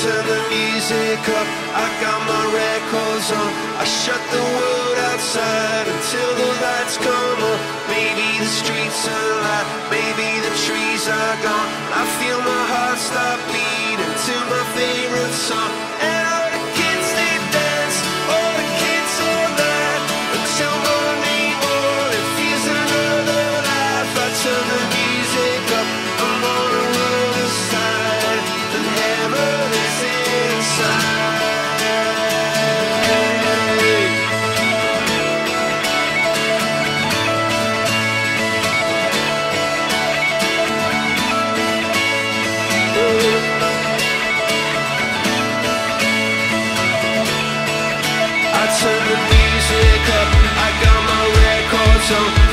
turn the music up, I got my records on. I shut the world outside until the lights come on. Maybe the streets are alive, maybe the trees are gone. I feel my heart stop beating to my favorite song. And all the kids they dance, all the kids all night, until morning morning feels another life. I turn the music up, I'm on the other side, and heaven is inside. I turn the music up, I got my records on.